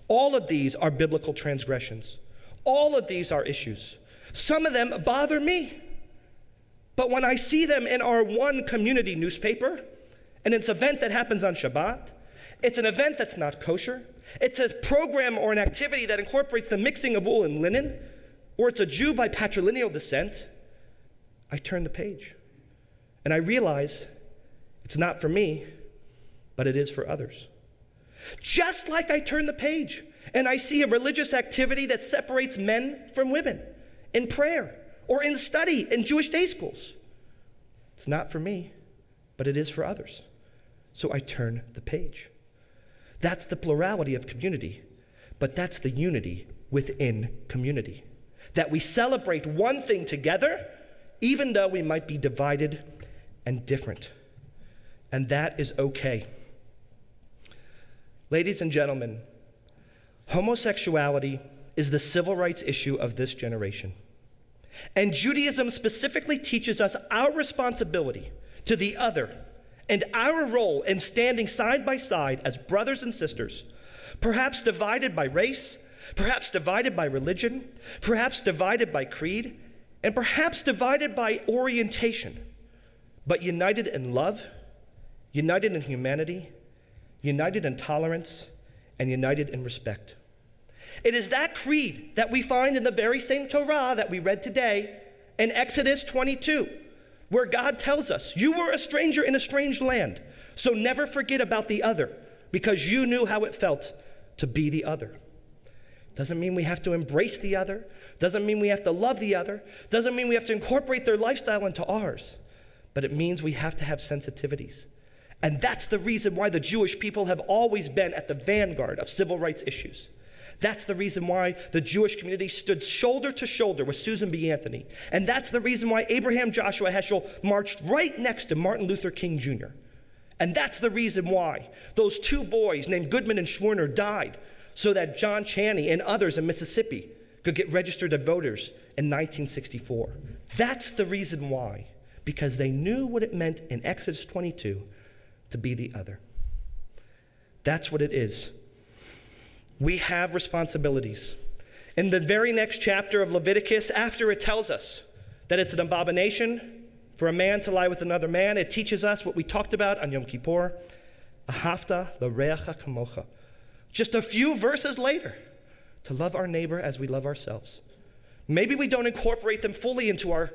All of these are biblical transgressions. All of these are issues. Some of them bother me. But when I see them in our one community newspaper, and it's an event that happens on Shabbat, it's an event that's not kosher, it's a program or an activity that incorporates the mixing of wool and linen, or it's a Jew by patrilineal descent, I turn the page. And I realize it's not for me, but it is for others. Just like I turn the page and I see a religious activity that separates men from women in prayer or in study in Jewish day schools. It's not for me, but it is for others. So I turn the page. That's the plurality of community, but that's the unity within community. That we celebrate one thing together, even though we might be divided and different. And that is okay. Ladies and gentlemen, homosexuality is the civil rights issue of this generation. And Judaism specifically teaches us our responsibility to the other and our role in standing side by side as brothers and sisters, perhaps divided by race, perhaps divided by religion, perhaps divided by creed, and perhaps divided by orientation, but united in love, united in humanity, united in tolerance, and united in respect. It is that creed that we find in the very same Torah that we read today in Exodus 22, where God tells us, you were a stranger in a strange land, so never forget about the other, because you knew how it felt to be the other. Doesn't mean we have to embrace the other, doesn't mean we have to love the other, doesn't mean we have to incorporate their lifestyle into ours, but it means we have to have sensitivities. And that's the reason why the Jewish people have always been at the vanguard of civil rights issues. That's the reason why the Jewish community stood shoulder to shoulder with Susan B. Anthony. And that's the reason why Abraham Joshua Heschel marched right next to Martin Luther King Jr. And that's the reason why those two boys named Goodman and Schwerner died, so that John Chaney and others in Mississippi could get registered as voters in 1964. That's the reason why, because they knew what it meant in Exodus 22 to be the other. That's what it is. We have responsibilities. In the very next chapter of Leviticus, after it tells us that it's an abomination for a man to lie with another man, it teaches us what we talked about on Yom Kippur, Ahavta l'reacha kamocha. Just a few verses later, to love our neighbor as we love ourselves. Maybe we don't incorporate them fully into our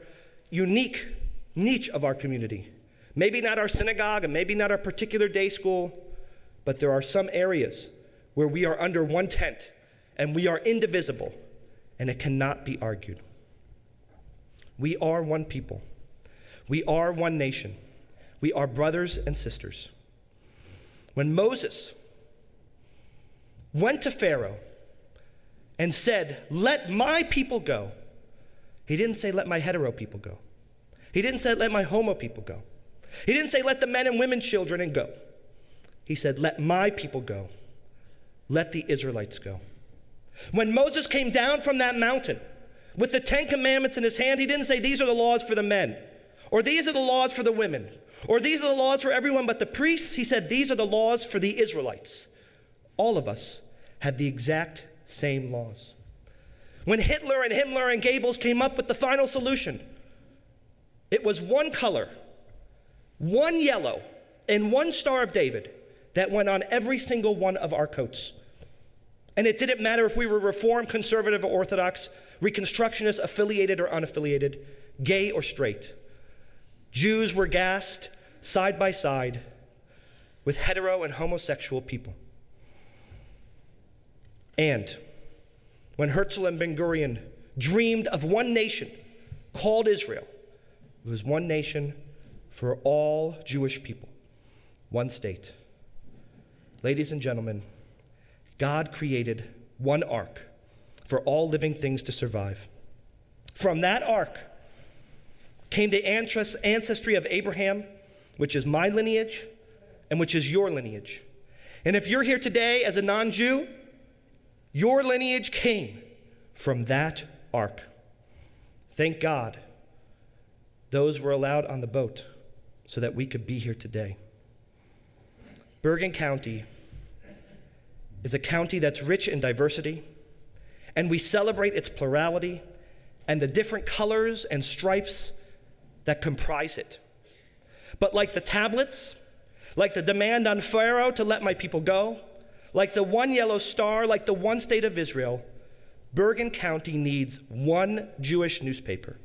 unique niche of our community. Maybe not our synagogue, and maybe not our particular day school, but there are some areas where we are under one tent, and we are indivisible, and it cannot be argued. We are one people. We are one nation. We are brothers and sisters. When Moses went to Pharaoh and said, let my people go, he didn't say, let my hetero people go. He didn't say, let my homo people go. He didn't say, let the men and women, children, and go. He said, let my people go. Let the Israelites go. When Moses came down from that mountain with the 10 Commandments in his hand, he didn't say, these are the laws for the men, or these are the laws for the women, or these are the laws for everyone but the priests. He said, these are the laws for the Israelites. All of us had the exact same laws. When Hitler and Himmler and Goebbels came up with the final solution, it was one color, one yellow, and one Star of David that went on every single one of our coats. And it didn't matter if we were Reformed, Conservative, or Orthodox, Reconstructionist, affiliated or unaffiliated, gay or straight. Jews were gassed side by side with hetero and homosexual people. And when Herzl and Ben-Gurion dreamed of one nation called Israel, it was one nation for all Jewish people, one state. Ladies and gentlemen, God created one ark for all living things to survive. From that ark came the ancestry of Abraham, which is my lineage and which is your lineage. And if you're here today as a non-Jew, your lineage came from that ark. Thank God those were allowed on the boat so that we could be here today. Bergen County is a county that's rich in diversity, and we celebrate its plurality and the different colors and stripes that comprise it. But like the tablets, like the demand on Pharaoh to let my people go, like the one yellow star, like the one state of Israel, Bergen County needs one Jewish newspaper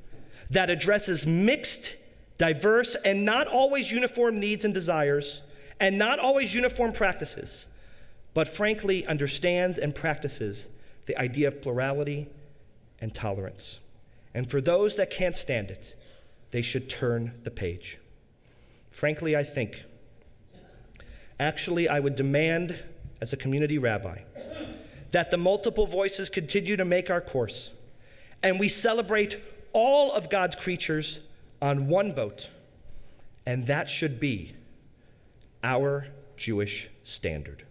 that addresses mixed, diverse, and not always uniform needs and desires, and not always uniform practices, but frankly understands and practices the idea of plurality and tolerance. And for those that can't stand it, they should turn the page. Frankly, I think, actually, I would demand as a community rabbi that the multiple voices continue to make our course, and we celebrate all of God's creatures on one boat, and that should be our Jewish standard.